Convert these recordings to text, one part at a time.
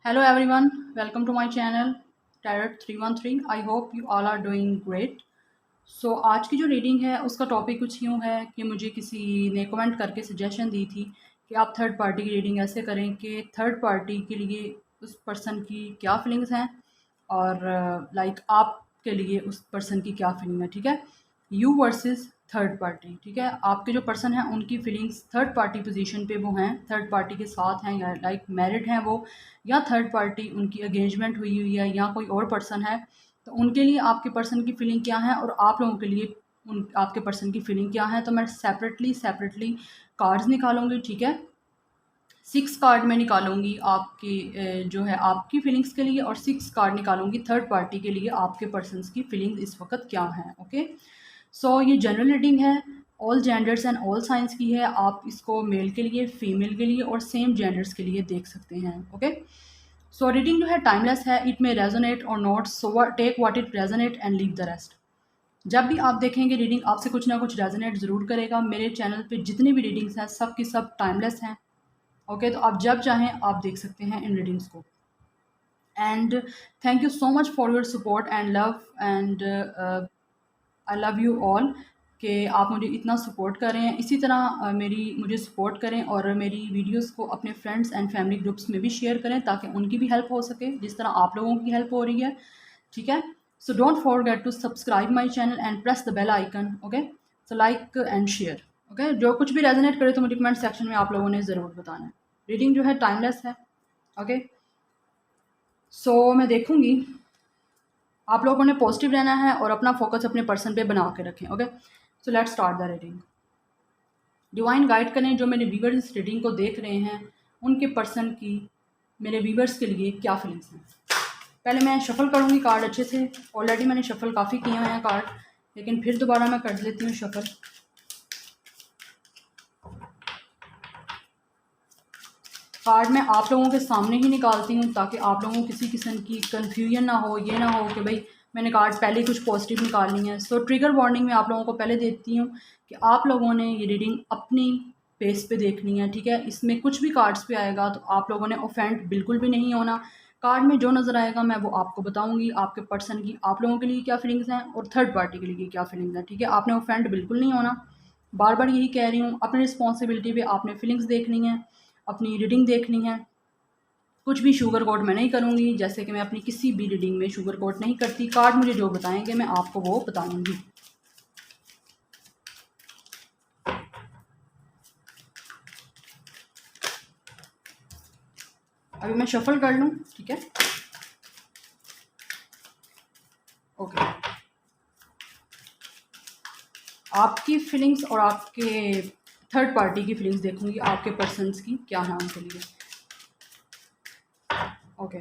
Hello everyone, welcome to my channel Tarot 313. I hope you all are doing great. सो आज की जो reading है उसका टॉपिक कुछ यूँ है कि मुझे किसी ने कमेंट करके सजेशन दी थी कि आप थर्ड पार्टी की रीडिंग ऐसे करें कि थर्ड पार्टी के लिए उस पर्सन की क्या फीलिंग्स हैं और लाइक आपके लिए उस पर्सन की क्या फीलिंग है। ठीक है, यू वर्सेस थर्ड पार्टी। ठीक है, आपके जो पर्सन हैं उनकी फीलिंग्स थर्ड पार्टी पोजीशन पे वो हैं, थर्ड पार्टी के साथ हैं या लाइक मैरिड हैं वो, या थर्ड पार्टी उनकी एंगेजमेंट हुई हुई है या कोई और पर्सन है। तो उनके लिए आपके पर्सन की फीलिंग क्या है और आप लोगों के लिए उन आपके पर्सन की फीलिंग क्या है। तो मैं सेपरेटली कार्ड्स निकालूंगी। ठीक है, 6 कार्ड मैं निकालूंगी आपकी जो है आपकी फीलिंग्स के लिए, और 6 कार्ड निकालूंगी थर्ड पार्टी के लिए आपके पर्सन्स की फीलिंग्स इस वक्त क्या है। ओके, सो ये जनरल रीडिंग है, all genders and all science की है। आप इसको मेल के लिए, फीमेल के लिए और सेम जेंडर्स के लिए देख सकते हैं। ओके, सो रीडिंग जो है टाइमलेस है, इट में रेजोनेट और not, so take what it resonate and leave the rest. जब भी आप देखेंगे रीडिंग आपसे कुछ ना कुछ रेजोनेट ज़रूर करेगा। मेरे चैनल पे जितनी भी रीडिंग्स हैं सब की सब टाइमलेस हैं। ओके, तो आप जब चाहें आप देख सकते हैं इन रीडिंग्स को। And thank you so much for your support and love, and I love you all कि आप मुझे इतना सपोर्ट कर रहे हैं। इसी तरह मुझे सपोर्ट करें और मेरी वीडियोस को अपने फ्रेंड्स एंड फैमिली ग्रुप्स में भी शेयर करें ताकि उनकी भी हेल्प हो सके जिस तरह आप लोगों की हेल्प हो रही है। ठीक है, so don't forget to subscribe my channel and press the bell icon. Okay, so like and share. Okay, जो कुछ भी रेजोनेट करे तो मुझे कमेंट सेक्शन में आप लोगों ने ज़रूर बताना है। रीडिंग जो है टाइमलेस है। ओके, सो मैं देखूँगी आप लोगों ने पॉजिटिव रहना है और अपना फोकस अपने पर्सन पे बना के रखें। Okay, so let's start the reading. Divine guide करें जो मेरे व्यूवर्स इस रीडिंग को देख रहे हैं, उनके पर्सन की मेरे व्यूवर्स के लिए क्या फीलिंग्स हैं। पहले मैं शफल करूँगी कार्ड अच्छे से। ऑलरेडी मैंने शफल काफ़ी किए हुए हैं कार्ड, लेकिन फिर दोबारा मैं कर लेती हूँ शफल। कार्ड मैं आप लोगों के सामने ही निकालती हूँ ताकि आप लोगों को किसी किस्म की कन्फ्यूजन ना हो, ये ना हो कि भाई मैंने कार्ड पहले ही कुछ पॉजिटिव निकालनी है। सो ट्रिगर वार्निंग मैं आप लोगों को पहले देती हूँ कि आप लोगों ने ये रीडिंग अपनी पेस पे देखनी है। ठीक है, इसमें कुछ भी कार्ड्स पे आएगा तो आप लोगों ने ऑफेंड बिल्कुल भी नहीं होना। कार्ड में जो नज़र आएगा मैं वो आपको बताऊंगी, आपके पर्सन की आप लोगों के लिए क्या फीलिंग्स हैं और थर्ड पार्टी के लिए क्या फीलिंग्स हैं। ठीक है, आपने ऑफेंड बिल्कुल नहीं होना। बार बार यही कह रही हूँ, अपनी रिस्पॉन्सिबिलिटी पे आपने फीलिंग्स देखनी है, अपनी रीडिंग देखनी है। कुछ भी शुगर कोट मैं नहीं करूँगी, जैसे कि मैं अपनी किसी भी रीडिंग में शुगर कोट नहीं करती। कार्ड मुझे जो बताएंगे मैं आपको वो बताऊँगी। अभी मैं शफल कर लूँ। ठीक है, ओके। आपकी फीलिंग्स और आपके थर्ड पार्टी की फीलिंग्स देखूंगी, आपके पर्सन्स की क्या है उनके लिए। ओके,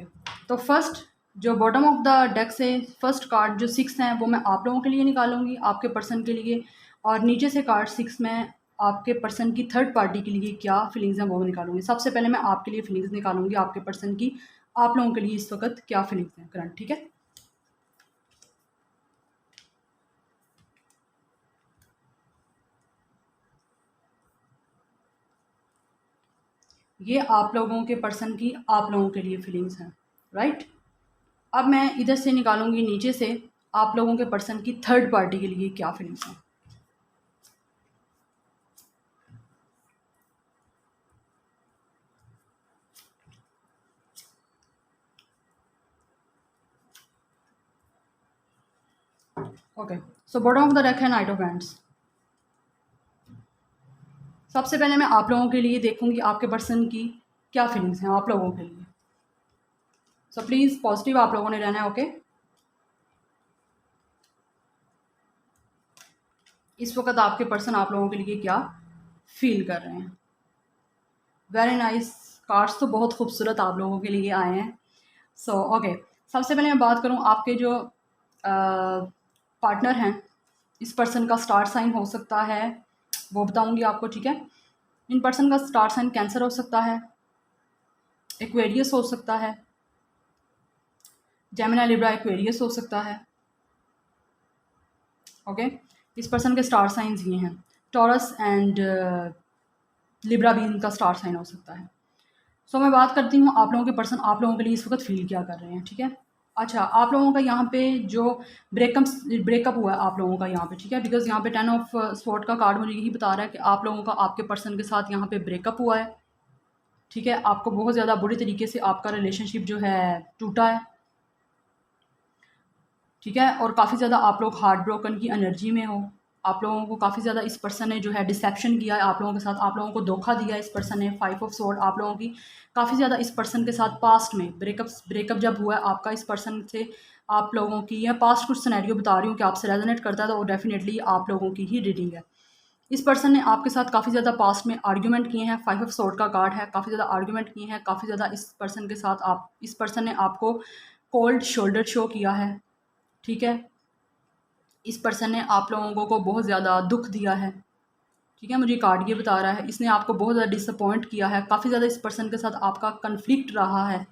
तो फर्स्ट जो बॉटम ऑफ द डेक से फर्स्ट कार्ड जो 6 हैं वो मैं आप लोगों के लिए निकालूंगी, आपके पर्सन के लिए। और नीचे से कार्ड 6 में आपके पर्सन की थर्ड पार्टी के लिए क्या फीलिंग्स हैं वो निकालूंगी। सबसे पहले मैं आपके लिए फीलिंग्स निकालूंगी, आपके पर्सन की आप लोगों के लिए इस वक्त क्या फीलिंग्स हैं करंट। ठीक है, ये आप लोगों के पर्सन की आप लोगों के लिए फीलिंग्स हैं, राइट। अब मैं इधर से निकालूंगी नीचे से आप लोगों के पर्सन की थर्ड पार्टी के लिए क्या फीलिंग्स हैं। Okay, so bottom of the deck है नाइट ऑफ हैंड्स। सबसे पहले मैं आप लोगों के लिए देखूंगी आपके पर्सन की क्या फीलिंग्स हैं आप लोगों के लिए। सो प्लीज़ पॉजिटिव आप लोगों ने रहना है। ओके, इस वक्त आपके पर्सन आप लोगों के लिए क्या फील कर रहे हैं। वेरी नाइस, कार्ड्स तो बहुत खूबसूरत आप लोगों के लिए आए हैं। सो ओके, सबसे पहले मैं बात करूं आपके जो पार्टनर हैं, इस पर्सन का स्टार साइन हो सकता है वो बताऊंगी आपको। ठीक है, इन पर्सन का स्टार साइन कैंसर हो सकता है, एक्वेरियस हो सकता है, जेमिनी लिब्रा एक्वेरियस हो सकता है। ओके, इस पर्सन के स्टार साइंस ये हैं, टॉरस एंड लिब्रा भी इनका स्टार साइन हो सकता है। सो मैं बात करती हूँ आप लोगों के पर्सन आप लोगों के लिए इस वक्त फ़ील क्या कर रहे हैं, ठीक है। अच्छा, आप लोगों का यहाँ पे जो ब्रेकअप हुआ है आप लोगों का यहाँ पे, ठीक है, बिकॉज़ यहाँ पे 10 ऑफ स्वॉर्ड का कार्ड मुझे यही बता रहा है कि आप लोगों का आपके पर्सन के साथ यहाँ पे ब्रेकअप हुआ है, ठीक है। आपको बहुत ज़्यादा बुरी तरीके से आपका रिलेशनशिप जो है टूटा है, ठीक है, और काफ़ी ज़्यादा आप लोग हार्ट ब्रोकन की एनर्जी में हो। आप लोगों को काफ़ी ज़्यादा इस पर्सन ने जो है डिसेप्शन किया है आप लोगों के साथ, आप लोगों को धोखा दिया है इस पर्सन ने। 5 ऑफ स्वॉर्ड आप लोगों की काफ़ी ज़्यादा इस पर्सन के साथ पास्ट में ब्रेकअप जब हुआ है आपका इस पर्सन से, आप लोगों की या पास्ट कुछ सिनेरियो बता रही हूँ कि आपसे रेजोनेट करता है तो डेफिनेटली आप लोगों की ही रीडिंग है। इस पर्सन ने आपके साथ काफ़ी ज़्यादा पास्ट में आर्ग्यूमेंट किए हैं। 5 ऑफ स्वॉर्ड का कार्ड है, काफ़ी ज़्यादा आर्ग्यूमेंट किए हैं, काफ़ी ज़्यादा इस पर्सन के साथ इस पर्सन ने आपको कोल्ड शोल्डर शो किया है, ठीक है। इस पर्सन ने आप लोगों को बहुत ज़्यादा दुख दिया है, ठीक है, मुझे कार्ड ये बता रहा है। इसने आपको बहुत ज़्यादा डिसअपॉइंट किया है, काफ़ी ज़्यादा इस पर्सन के साथ आपका कन्फ्लिक्ट रहा है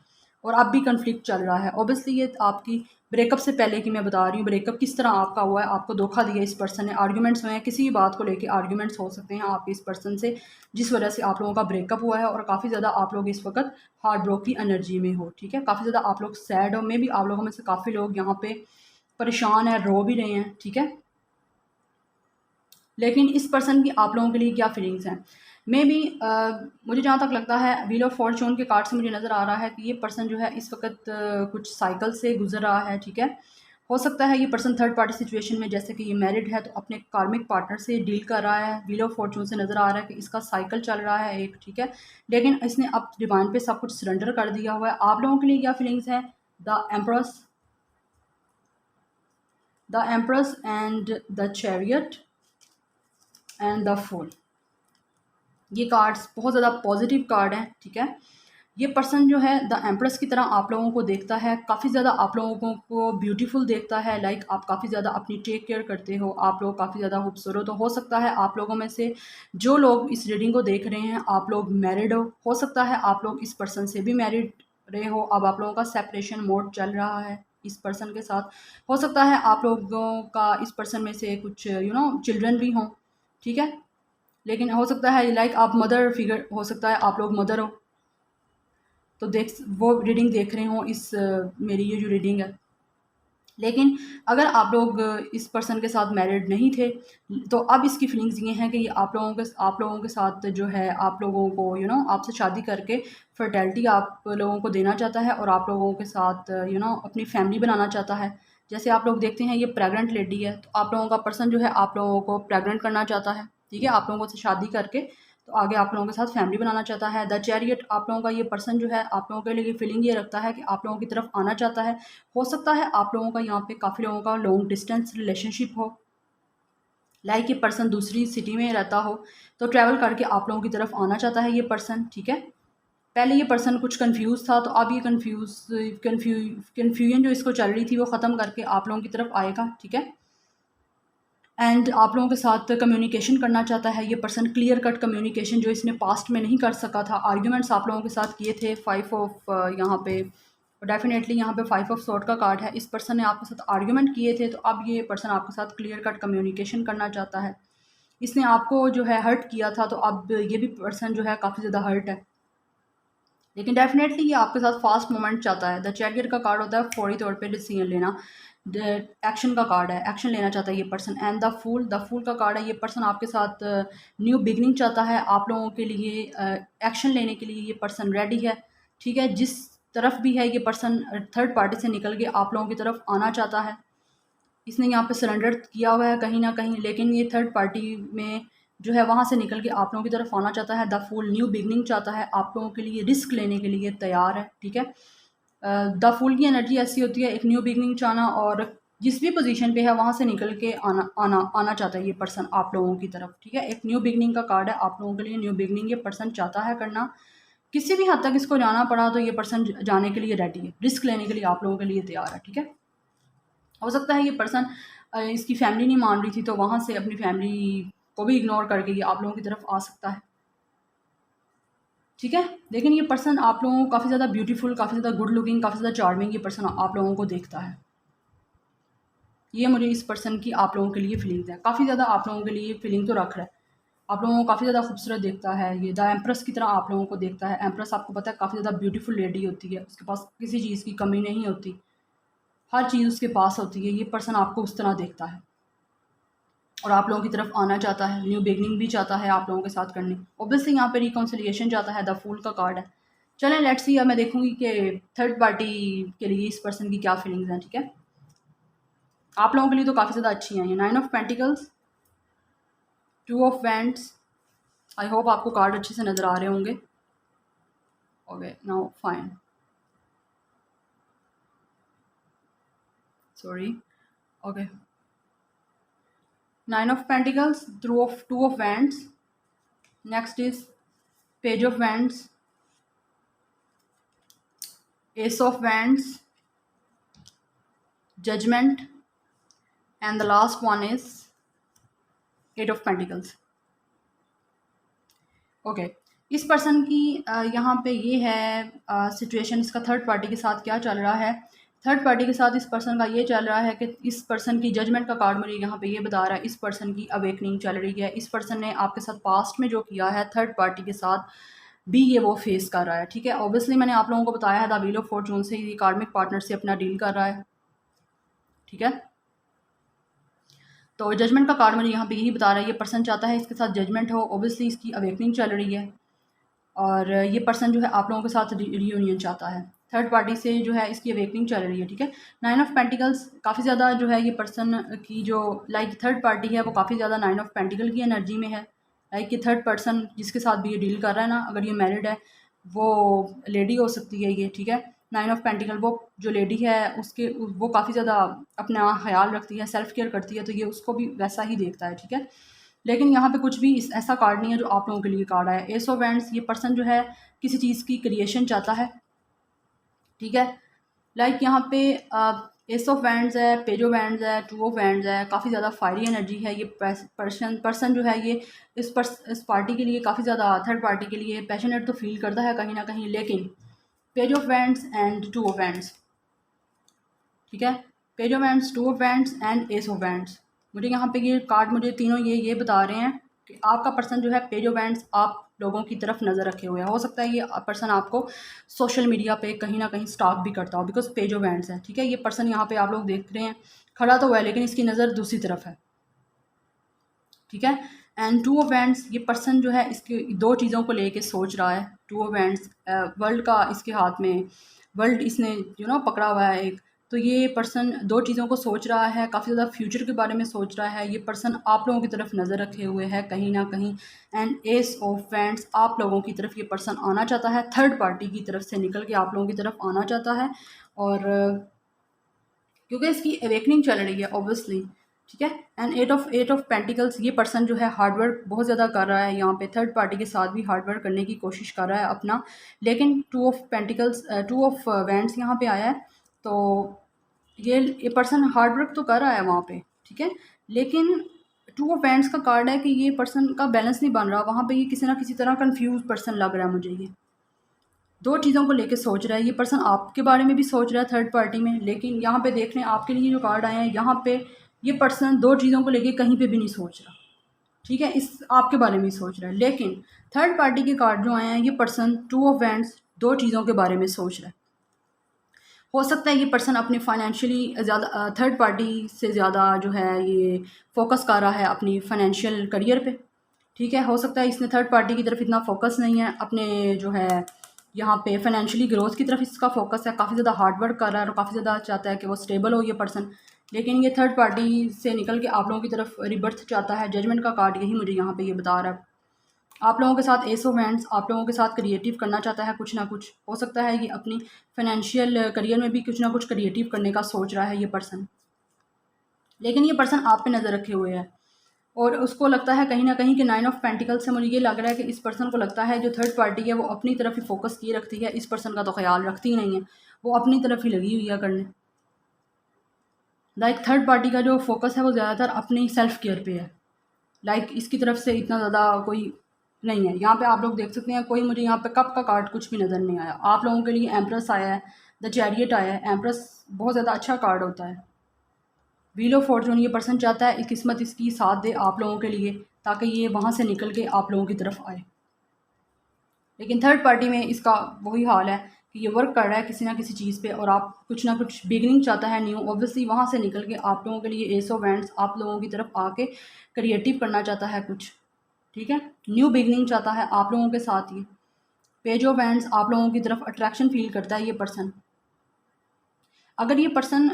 और अब भी कन्फ्लिक्ट चल रहा है। ऑब्वियसली ये आपकी ब्रेकअप से पहले की मैं बता रही हूँ, ब्रेकअप किस तरह आपका हुआ है, आपको धोखा दिया इस पर्सन ने, आर्ग्यूमेंट्स हुए हैं, किसी भी बात को लेके आर्ग्यूमेंट्स हो सकते हैं आपके इस पर्सन से, जिस वजह से आप लोगों का ब्रेकअप हुआ है और काफ़ी ज़्यादा आप लोग इस वक्त हार्ट ब्रोक की एनर्जी में हो, ठीक है। काफ़ी ज़्यादा आप लोग सैड हो, मे भी आप लोगों में से काफ़ी लोग यहाँ पे परेशान है, रो भी रहे हैं, ठीक है। लेकिन इस पर्सन की आप लोगों के लिए क्या फीलिंग्स हैं, मे बी मुझे जहाँ तक लगता है व्हील ऑफ फॉर्चून के कार्ड से मुझे नज़र आ रहा है कि ये पर्सन जो है इस वक्त कुछ साइकिल से गुजर रहा है, ठीक है। हो सकता है ये पर्सन थर्ड पार्टी सिचुएशन में, जैसे कि ये मैरिड है तो अपने कार्मिक पार्टनर से डील कर रहा है। व्हील ऑफ फॉर्चून से नज़र आ रहा है कि इसका साइकिल चल रहा है एक, ठीक है, लेकिन इसने अब डिवाइन पे सब कुछ सरेंडर कर दिया हुआ है। आप लोगों के लिए क्या फीलिंग्स है, the empress and the chariot and the fool. ये कार्ड्स बहुत ज़्यादा पॉजिटिव कार्ड हैं, ठीक है। ये पर्सन जो है द एम्प्रेस की तरह आप लोगों को देखता है, काफ़ी ज़्यादा आप लोगों को ब्यूटीफुल देखता है, लाइक आप काफ़ी ज़्यादा अपनी टेक केयर करते हो, आप लोग काफ़ी ज़्यादा खूबसूरत हो सकता है आप लोगों में से जो लोग इस रीडिंग को देख रहे हैं आप लोग मैरिड हो सकता है आप लोग इस पर्सन से भी मैरिड रहे हो, अब आप लोगों का सेपरेशन मोड चल रहा है इस पर्सन के साथ। हो सकता है आप लोगों का इस पर्सन में से कुछ चिल्ड्रन भी हों, ठीक है, लेकिन हो सकता है लाइक आप मदर फिगर, हो सकता है आप लोग मदर हो तो वो रीडिंग देख रहे हो इस मेरी ये जो रीडिंग है। लेकिन अगर आप लोग इस पर्सन के साथ मैरिड नहीं थे तो अब इसकी फीलिंग्स ये हैं कि ये आप लोगों के साथ जो है आप लोगों को आपसे शादी करके फर्टेलिटी आप लोगों को देना चाहता है और आप लोगों के साथ अपनी फैमिली बनाना चाहता है। जैसे आप लोग देखते हैं ये प्रेग्नेंट लेडी है तो आप लोगों का पर्सन जो है आप लोगों को प्रेग्नेंट करना चाहता है, ठीक है, आप लोगों से शादी करके तो आगे आप लोगों के साथ फैमिली बनाना चाहता है। द चैरियट आप लोगों का ये पर्सन जो है आप लोगों के लिए फीलिंग ये रखता है कि आप लोगों की तरफ आना चाहता है। हो सकता है आप लोगों का यहाँ पे काफ़ी लोगों का लॉन्ग डिस्टेंस रिलेशनशिप हो, लाइक ये पर्सन दूसरी सिटी में रहता हो तो ट्रैवल करके आप लोगों की तरफ आना चाहता है ये पर्सन, ठीक है। पहले ये पर्सन कुछ कंफ्यूज था तो अब ये कन्फ्यूजन जो इसको चल रही थी वो ख़त्म करके आप लोगों की तरफ आएगा, ठीक है। एंड आप लोगों के साथ कम्युनिकेशन करना चाहता है ये पर्सन, क्लियर कट कम्युनिकेशन जो इसने पास्ट में नहीं कर सका था। आर्ग्यूमेंट्स आप लोगों के साथ किए थे। 5 ऑफ यहाँ पे डेफिनेटली यहाँ पे 5 ऑफ सॉर्ड का कार्ड है। इस पर्सन ने आपके साथ आर्ग्यूमेंट किए थे तो अब ये पर्सन आपके साथ क्लियर कट कम्युनिकेशन करना चाहता है। इसने आपको जो है हर्ट किया था तो अब ये भी पर्सन जो है काफ़ी ज़्यादा हर्ट है, लेकिन डेफिनेटली ये आपके साथ फास्ट मूवमेंट चाहता है। द चैरियट का कार्ड होता है फौरी तौर पे डिसीजन लेना, एक्शन का कार्ड है, एक्शन लेना चाहता है ये पर्सन। एंड द फूल का कार्ड है, ये पर्सन आपके साथ न्यू बिगनिंग चाहता है, आप लोगों के लिए एक्शन लेने के लिए ये पर्सन रेडी है, ठीक है। जिस तरफ भी है ये पर्सन थर्ड पार्टी से निकल के आप लोगों की तरफ आना चाहता है। इसने यहाँ पे सरेंडर किया हुआ है कहीं ना कहीं, लेकिन ये थर्ड पार्टी में जो है वहाँ से निकल के आप लोगों की तरफ आना चाहता है। द फूल न्यू बिगनिंग चाहता है, आप लोगों के लिए रिस्क लेने के लिए तैयार है, ठीक है। द फूल की एनर्जी ऐसी होती है, एक न्यू बिगनिंग चाहना और जिस भी पोजीशन पे है वहाँ से निकल के आना चाहता है ये पर्सन आप लोगों की तरफ, ठीक है। एक न्यू बिगनिंग का कार्ड है, आप लोगों के लिए न्यू बिगनिंग ये पर्सन चाहता है करना। किसी भी हद तक इसको जाना पड़ा तो ये पर्सन जाने के लिए रेडी है, रिस्क लेने के लिए आप लोगों के लिए तैयार है, ठीक है। हो सकता है ये पर्सन इसकी फैमिली नहीं मान रही थी तो वहाँ से अपनी फैमिली को भी इग्नोर करके ये आप लोगों की तरफ आ सकता है, ठीक है। लेकिन ये पर्सन आप लोगों को काफ़ी ज़्यादा ब्यूटीफुल, काफ़ी ज़्यादा गुड लुकिंग, काफ़ी ज़्यादा चार्मिंग ये पर्सन आप लोगों को देखता है। ये मुझे इस पर्सन की आप लोगों के लिए फीलिंग्स है, काफ़ी ज़्यादा आप लोगों के लिए फीलिंग तो रख रहा है। आप लोगों को काफ़ी ज़्यादा खूबसूरत देखता है, ये द एम्प्रेस की तरह आप लोगों को देखता है। एम्प्रेस आपको पता है काफ़ी ज़्यादा ब्यूटीफुल लेडी होती है, उसके पास किसी चीज़ की कमी नहीं होती, हर चीज़ उसके पास होती है। ये पर्सन आपको उस तरह देखता है और आप लोगों की तरफ आना चाहता है, न्यू बिगनिंग भी चाहता है आप लोगों के साथ करने। ऑब्वियसली यहाँ पे रिकॉन्सिलिएशन चाहता है, द फूल का कार्ड है। चलें लेट्स सी, अब मैं देखूंगी कि थर्ड पार्टी के लिए इस पर्सन की क्या फीलिंग्स हैं, ठीक है। आप लोगों के लिए तो काफ़ी ज़्यादा अच्छी हैं ये। 9 of pentacles, 2 of wands. I hope आपको कार्ड अच्छे से नज़र आ रहे होंगे। Okay now fine, sorry. Okay, 9 of Pentacles, 2 of Wands. Next is Page of Wands, Ace of Wands, Judgment, and the last one is 8 of Pentacles. Okay, इस person की यहाँ पे ये है सिचुएशन, इसका थर्ड पार्टी के साथ क्या चल रहा है। थर्ड पार्टी के साथ इस पर्सन का ये चल रहा है कि इस पर्सन की जजमेंट का कार्ड मुझे यहाँ पे ये बता रहा है, इस पर्सन की अवेकनिंग चल रही है। इस पर्सन ने आपके साथ पास्ट में जो किया है थर्ड पार्टी के साथ भी ये वो फेस कर रहा है, ठीक है। ऑब्वियसली मैंने आप लोगों को बताया है द व्हील ऑफ फॉर्चून से ये कार्मिक पार्टनर से अपना डील कर रहा है, ठीक है। तो जजमेंट का कार्ड मुझे यहाँ पे यही बता रहा है, ये पर्सन चाहता है इसके साथ जजमेंट हो। ऑब्वियसली इसकी अवेकनिंग चल रही है और ये पर्सन जो है आप लोगों के साथ रियूनियन चाहता है। थर्ड पार्टी से जो है इसकी अवेकनिंग चल रही है, ठीक है। 9 ऑफ पेंटिकल्स काफ़ी ज़्यादा जो है ये पर्सन की जो लाइक थर्ड पार्टी है वो काफ़ी ज़्यादा 9 ऑफ पेंटिकल की एनर्जी में है। लाइक ये थर्ड पर्सन जिसके साथ भी ये डील कर रहा है ना, अगर ये मैरिड है वो लेडी हो सकती है ये, ठीक है। 9 ऑफ पेंटिकल वो जो लेडी है उसके वो काफ़ी ज़्यादा अपना ख्याल रखती है, सेल्फ केयर करती है, तो ये उसको भी वैसा ही देखता है, ठीक है। लेकिन यहाँ पे कुछ भी ऐसा कार्ड नहीं है जो आप लोगों के लिए कार्ड आया। एस ऑफ वैंड्स, ये पर्सन जो है किसी चीज़ की क्रिएशन चाहता है, ठीक है। लाइक यहाँ पे एस ऑफ वैंड्स है, पेज ऑफ वैंड्स है, 2 ऑफ वैंड्स है, काफ़ी ज़्यादा फायरी एनर्जी है। ये पर्सन जो है ये इस पार्टी के लिए काफ़ी ज़्यादा थर्ड पार्टी के लिए पैशनेट तो फील करता है कहीं ना कहीं, लेकिन page of wands and 2 of wands, ठीक है। Page of wands, 2 of wands and S of wands, मुझे यहाँ पे ये कार्ड मुझे तीनों ये बता रहे हैं कि आपका पर्सन जो है पेज ऑफ वैंड्स आप लोगों की तरफ नज़र रखे हुए है। हो सकता है ये पर्सन आपको सोशल मीडिया पे कहीं ना कहीं स्टॉक भी करता हो, बिकॉज पेज ऑफ वैंड्स है, ठीक है। ये पर्सन यहाँ पे आप लोग देख रहे हैं खड़ा तो हुआ है लेकिन इसकी नज़र दूसरी तरफ है, ठीक है। एंड 2 ऑफ वैंड्स, ये पर्सन जो है इसकी दो चीज़ों को लेके सोच रहा है। 2 ऑफ वैंड्स वर्ल्ड का इसके हाथ में, वर्ल्ड इसने पकड़ा हुआ है एक, तो ये पर्सन दो चीज़ों को सोच रहा है, काफ़ी ज़्यादा फ्यूचर के बारे में सोच रहा है। ये पर्सन आप लोगों की तरफ नज़र रखे हुए है कहीं ना कहीं। एंड एस ऑफ वैंड्स, आप लोगों की तरफ ये पर्सन आना चाहता है, थर्ड पार्टी की तरफ से निकल के आप लोगों की तरफ आना चाहता है। और क्योंकि इसकी अवेकनिंग चल रही है ऑब्वियसली, ठीक है। एंड एट ऑफ पेंटिकल्स, ये पर्सन जो है हार्डवर्क बहुत ज़्यादा कर रहा है, यहाँ पे थर्ड पार्टी के साथ भी हार्डवर्क करने की कोशिश कर रहा है अपना। लेकिन 2 ऑफ पेंटिकल्स, 2 ऑफ वैंड्स यहाँ पे आया है, तो ये पर्सन हार्डवर्क तो कर रहा है वहाँ पे, ठीक है। लेकिन 2 ऑफ वैंड्स का कार्ड है कि ये पर्सन का बैलेंस नहीं बन रहा वहाँ पे, ये किसी ना किसी तरह कन्फ्यूज पर्सन लग रहा है मुझे। ये दो चीज़ों को लेके सोच रहा है, ये पर्सन आपके बारे में भी सोच रहा है थर्ड पार्टी में, लेकिन यहाँ पे देख रहे हैं आपके लिए जो कार्ड आए हैं यहाँ पे ये पर्सन दो चीज़ों को लेके कहीं पे भी नहीं सोच रहा, ठीक है। इस आपके बारे में ही सोच रहा है, लेकिन थर्ड पार्टी के कार्ड जो आए हैं ये पर्सन 2 ऑफ वैंड्स दो चीज़ों के बारे में सोच रहा है। हो सकता है ये पर्सन अपने फाइनेंशियली ज़्यादा थर्ड पार्टी से ज़्यादा जो है ये फोकस कर रहा है अपनी फाइनेंशियल करियर पे, ठीक है। हो सकता है इसने थर्ड पार्टी की तरफ इतना फोकस नहीं है, अपने जो है यहाँ पे फाइनेंशियली ग्रोथ की तरफ इसका फोकस है, काफ़ी ज़्यादा हार्ड वर्क कर रहा है और काफ़ी ज़्यादा चाहता है कि वो स्टेबल हो ये पर्सन। लेकिन ये थर्ड पार्टी से निकल के आप लोगों की तरफ रिबर्थ चाहता है। जजमेंट का कार्ड यही मुझे यहाँ पे ये बता रहा है। आप लोगों के साथ एस ऑफ हैंड्स, आप लोगों के साथ क्रिएटिव करना चाहता है कुछ ना कुछ। हो सकता है ये अपनी फाइनेंशियल करियर में भी कुछ ना कुछ क्रिएटिव करने का सोच रहा है ये पर्सन, लेकिन ये पर्सन आप पे नज़र रखे हुए है और उसको लगता है कहीं ना कहीं कि 9 ऑफ पेंटिकल से मुझे ये लग रहा है कि इस पर्सन को लगता है जो थर्ड पार्टी है वो अपनी तरफ ही फोकस किए रखती है, इस पर्सन का तो ख्याल रखती ही नहीं है, वो अपनी तरफ ही लगी हुई है करने। लाइक थर्ड पार्टी का जो फोकस है वो ज़्यादातर अपनी सेल्फ केयर पे है, लाइक इसकी तरफ से इतना ज़्यादा कोई नहीं है। यहाँ पे आप लोग देख सकते हैं कोई मुझे यहाँ पे कप का कार्ड कुछ भी नज़र नहीं आया। आप लोगों के लिए एम्प्रेस आया है, द चैरियट आया है। एम्प्रेस बहुत ज़्यादा अच्छा कार्ड होता है। व्हील ऑफ फॉर्चून, ये पर्सन चाहता है किस्मत इसकी साथ दे आप लोगों के लिए, ताकि ये वहाँ से निकल के आप लोगों की तरफ आए। लेकिन थर्ड पार्टी में इसका वही हाल है कि ये वर्क कर रहा है किसी ना किसी चीज़ पे, और आप कुछ ना कुछ बिगनिंग चाहता है न्यू, ऑब्वियसली वहाँ से निकल के आप लोगों के लिए एस ऑफ वैंड्स आप लोगों की तरफ आके क्रिएटिव करना चाहता है कुछ, ठीक है, न्यू बिगनिंग चाहता है आप लोगों के साथ। ये पेज ऑफ वैंड्स आप लोगों की तरफ अट्रैक्शन फील करता है ये पर्सन। अगर ये पर्सन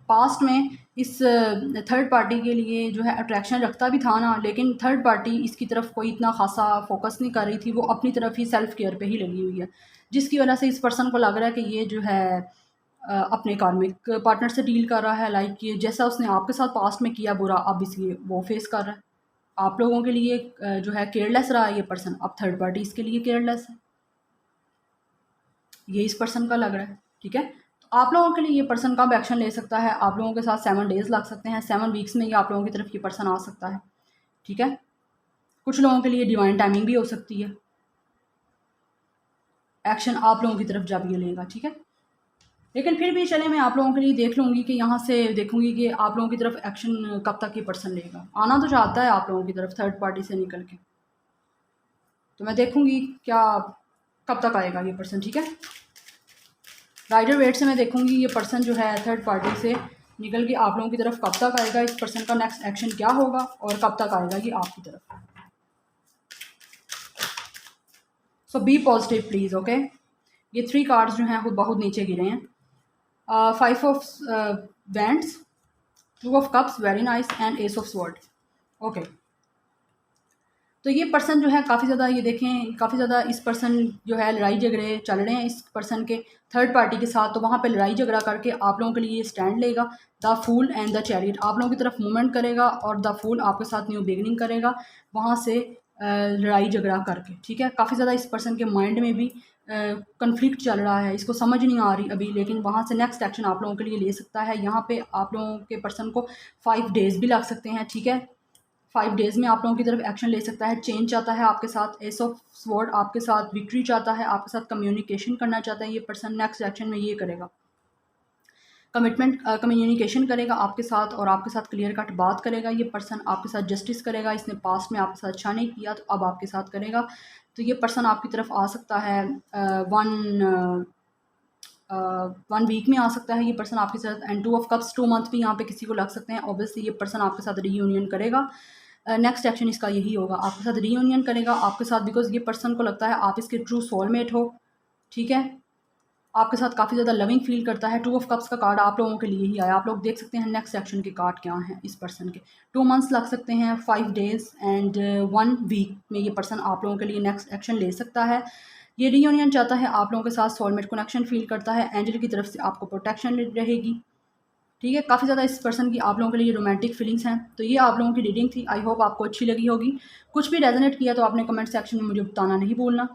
पास्ट में इस थर्ड पार्टी के लिए जो है अट्रैक्शन रखता भी था ना, लेकिन थर्ड पार्टी इसकी तरफ कोई इतना खासा फोकस नहीं कर रही थी, वो अपनी तरफ ही सेल्फ केयर पे ही लगी हुई है, जिसकी वजह से इस पर्सन को लग रहा है कि ये जो है अपने कार्मिक पार्टनर से डील कर रहा है। लाइक ये जैसा उसने आपके साथ पास्ट में किया बुरा, अब इसी वो फेस कर रहा है। आप लोगों के लिए जो है केयरलेस रहा है ये पर्सन, अब थर्ड पार्टी इसके लिए केयरलेस है, ये इस पर्सन का लग रहा है, ठीक है। तो आप लोगों के लिए ये पर्सन कब एक्शन ले सकता है, आप लोगों के साथ 7 डेज़ लग सकते हैं, 7 वीक्स में ये आप लोगों की तरफ ये पर्सन आ सकता है, ठीक है। कुछ लोगों के लिए डिवाइन टाइमिंग भी हो सकती है, एक्शन आप लोगों की तरफ जब ये लेगा, ठीक है। लेकिन फिर भी चले मैं आप लोगों के लिए देख लूँगी कि यहाँ से देखूँगी कि आप लोगों की तरफ एक्शन कब तक ये पर्सन लेगा। आना तो चाहता है आप लोगों की तरफ थर्ड पार्टी से निकल के, तो मैं देखूँगी क्या कब तक आएगा ये पर्सन, ठीक है। राइडर वेट से मैं देखूँगी ये पर्सन जो है थर्ड पार्टी से निकल के आप लोगों की तरफ कब तक आएगा, इस पर्सन का नेक्स्ट एक्शन क्या होगा और कब तक आएगा ये आपकी तरफ। सो बी पॉजिटिव प्लीज़, ओके। ये 3 कार्ड्स जो हैं वो बहुत नीचे गिरे हैं। 5 of wands, 2 of cups, very nice, and S of sword, okay. तो ये पर्सन जो है काफ़ी ज़्यादा, ये देखें काफ़ी ज़्यादा इस पर्सन जो है लड़ाई झगड़े चल रहे हैं इस पर्सन के थर्ड पार्टी के साथ, तो वहाँ पे लड़ाई झगड़ा करके आप लोगों के लिए स्टैंड लेगा। The fool and the chariot आप लोगों की तरफ मूवमेंट करेगा, और द फूल आपके साथ न्यू बिगनिंग करेगा वहाँ से लड़ाई झगड़ा करके, ठीक है। काफ़ी ज़्यादा इस पर्सन के माइंड में भी कन्फ्लिक्ट चल रहा है, इसको समझ नहीं आ रही अभी, लेकिन वहाँ से नेक्स्ट एक्शन आप लोगों के लिए ले सकता है। यहाँ पे आप लोगों के पर्सन को 5 डेज़ भी लग सकते हैं, ठीक है। 5 डेज़ में आप लोगों की तरफ एक्शन ले सकता है। चेंज चाहता है आपके साथ, एस ऑफ स्वॉर्ड आपके साथ विक्ट्री चाहता है, आपके साथ कम्युनिकेशन करना चाहता है ये पर्सन। नेक्स्ट एक्शन में ये करेगा, कमिटमेंट कम्युनिकेशन करेगा आपके साथ, और आपके साथ क्लियर कट बात करेगा ये पर्सन, आपके साथ जस्टिस करेगा। इसने पास्ट में आपके साथ अच्छा नहीं किया तो अब आपके साथ करेगा। तो ये पर्सन आपकी तरफ आ सकता है 1 वीक में आ सकता है ये पर्सन आपके साथ, एंड 2 ऑफ कप्स 2 मंथ भी यहाँ पे किसी को लग सकते हैं। ऑब्वियसली ये पर्सन आपके साथ रीयूनियन करेगा, नेक्स्ट एक्शन इसका यही होगा, आपके साथ रीयूनियन करेगा आपके साथ, बिकॉज ये पर्सन को लगता है आप इसके ट्रू सोलमेट हो, ठीक है। आपके साथ काफ़ी ज़्यादा लविंग फील करता है। 2 ऑफ कप्स का कार्ड आप लोगों के लिए ही आया, आप लोग देख सकते हैं नेक्स्ट एक्शन के कार्ड क्या हैं इस पर्सन के। 2 मंथ्स लग सकते हैं, 5 डेज़ एंड 1 वीक में ये पर्सन आप लोगों के लिए नेक्स्ट एक्शन ले सकता है। ये रीयूनियन चाहता है आप लोगों के साथ, सोलमेट कनेक्शन फील करता है, एंजल की तरफ से आपको प्रोटेक्शन रहेगी, ठीक है। काफ़ी ज़्यादा इस पर्सन की आप लोगों के लिए रोमांटिक फीलिंग्स हैं। तो ये आप लोगों की रीडिंग थी, आई होप आपको अच्छी लगी होगी। कुछ भी रेजोनेट किया तो आपने कमेंट सेक्शन में मुझे बताना नहीं भूलना,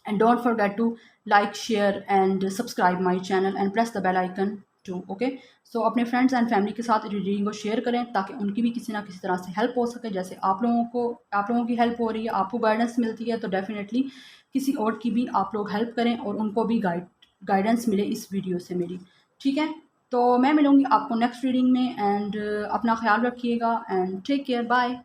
and don't forget to like, share and subscribe my channel and press the bell icon too, okay. So अपने फ्रेंड्स एंड फैमिली के साथ रीडिंग को शेयर करें ताकि उनकी भी किसी ना किसी तरह से हेल्प हो सके, जैसे आप लोगों की हेल्प हो रही है, आपको गाइडेंस मिलती है, तो डेफिनेटली किसी और की भी आप लोग हेल्प करें और उनको भी गाइडेंस मिले इस वीडियो से मेरी, ठीक है। तो मैं मिलूँगी आपको नेक्स्ट रीडिंग में, एंड अपना ख्याल रखिएगा एंड टेक केयर, बाय।